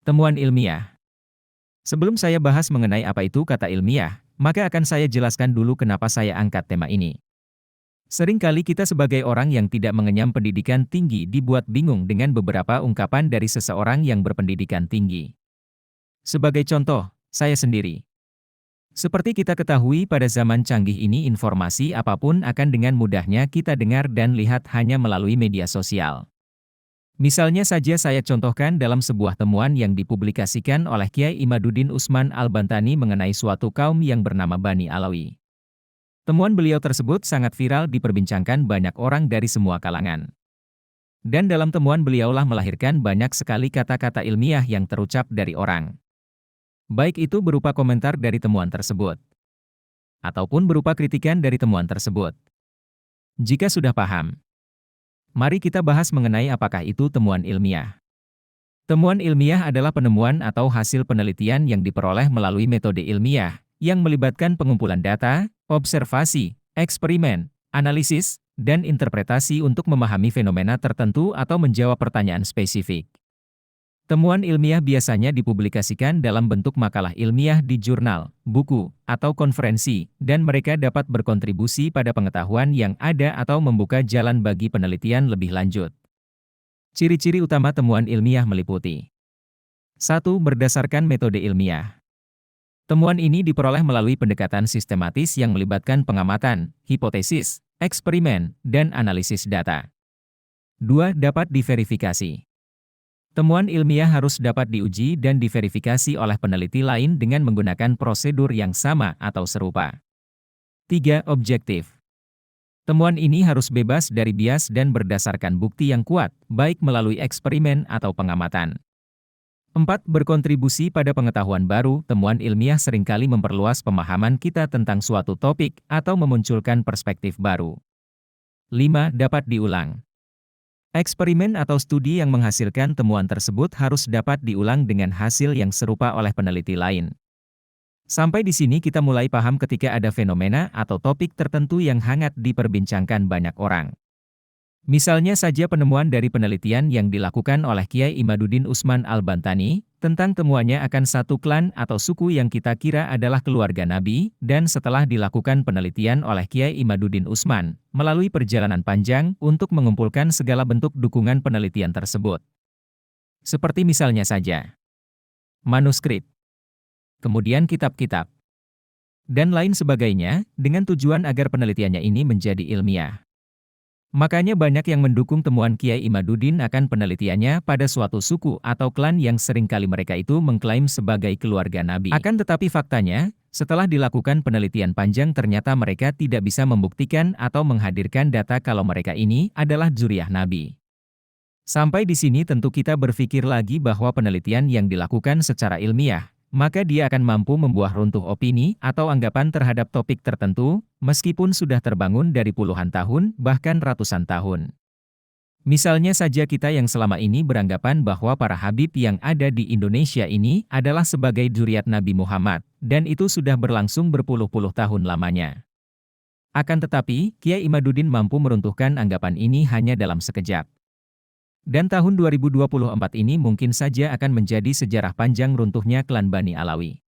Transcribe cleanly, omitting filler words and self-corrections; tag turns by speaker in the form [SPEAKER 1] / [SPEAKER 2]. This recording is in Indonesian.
[SPEAKER 1] Temuan ilmiah. Sebelum saya bahas mengenai apa itu kata ilmiah, maka akan saya jelaskan dulu kenapa saya angkat tema ini. Seringkali kita sebagai orang yang tidak mengenyam pendidikan tinggi dibuat bingung dengan beberapa ungkapan dari seseorang yang berpendidikan tinggi. Sebagai contoh, saya sendiri. Seperti kita ketahui pada zaman canggih ini informasi apapun akan dengan mudahnya kita dengar dan lihat hanya melalui media sosial. Misalnya saja saya contohkan dalam sebuah temuan yang dipublikasikan oleh Kiai Imaduddin Usman Al-Bantani mengenai suatu kaum yang bernama Bani Alawi. Temuan beliau tersebut sangat viral diperbincangkan banyak orang dari semua kalangan. Dan dalam temuan beliaulah melahirkan banyak sekali kata-kata ilmiah yang terucap dari orang. Baik itu berupa komentar dari temuan tersebut, ataupun berupa kritikan dari temuan tersebut. Jika sudah paham, mari kita bahas mengenai apakah itu temuan ilmiah. Temuan ilmiah adalah penemuan atau hasil penelitian yang diperoleh melalui metode ilmiah, yang melibatkan pengumpulan data, observasi, eksperimen, analisis, dan interpretasi untuk memahami fenomena tertentu atau menjawab pertanyaan spesifik. Temuan ilmiah biasanya dipublikasikan dalam bentuk makalah ilmiah di jurnal, buku, atau konferensi, dan mereka dapat berkontribusi pada pengetahuan yang ada atau membuka jalan bagi penelitian lebih lanjut. Ciri-ciri utama temuan ilmiah meliputi 1. Berdasarkan metode ilmiah. Temuan ini diperoleh melalui pendekatan sistematis yang melibatkan pengamatan, hipotesis, eksperimen, dan analisis data. 2. Dapat diverifikasi. Temuan ilmiah harus dapat diuji dan diverifikasi oleh peneliti lain dengan menggunakan prosedur yang sama atau serupa. 3. Objektif. Temuan ini harus bebas dari bias dan berdasarkan bukti yang kuat, baik melalui eksperimen atau pengamatan. 4. Berkontribusi pada pengetahuan baru. Temuan ilmiah seringkali memperluas pemahaman kita tentang suatu topik atau memunculkan perspektif baru. 5. Dapat diulang. Eksperimen atau studi yang menghasilkan temuan tersebut harus dapat diulang dengan hasil yang serupa oleh peneliti lain. Sampai di sini kita mulai paham ketika ada fenomena atau topik tertentu yang hangat diperbincangkan banyak orang. Misalnya saja penemuan dari penelitian yang dilakukan oleh Kiai Imaduddin Usman Al-Bantani, tentang temuannya akan satu klan atau suku yang kita kira adalah keluarga Nabi, dan setelah dilakukan penelitian oleh Kiai Imaduddin Usman, melalui perjalanan panjang untuk mengumpulkan segala bentuk dukungan penelitian tersebut. Seperti misalnya saja, manuskrip, kemudian kitab-kitab, dan lain sebagainya, dengan tujuan agar penelitiannya ini menjadi ilmiah. Makanya banyak yang mendukung temuan Kiai Imaduddin akan penelitiannya pada suatu suku atau klan yang seringkali mereka itu mengklaim sebagai keluarga Nabi. Akan tetapi faktanya, setelah dilakukan penelitian panjang ternyata mereka tidak bisa membuktikan atau menghadirkan data kalau mereka ini adalah dzurriyyah Nabi. Sampai di sini tentu kita berpikir lagi bahwa penelitian yang dilakukan secara ilmiah, maka dia akan mampu membuah runtuh opini atau anggapan terhadap topik tertentu, meskipun sudah terbangun dari puluhan tahun, bahkan ratusan tahun. Misalnya saja kita yang selama ini beranggapan bahwa para habib yang ada di Indonesia ini adalah sebagai dzurriyyat Nabi Muhammad, dan itu sudah berlangsung berpuluh-puluh tahun lamanya. Akan tetapi, Kiai Imaduddin mampu meruntuhkan anggapan ini hanya dalam sekejap. Dan tahun 2024 ini mungkin saja akan menjadi sejarah panjang runtuhnya klan Bani Alawi.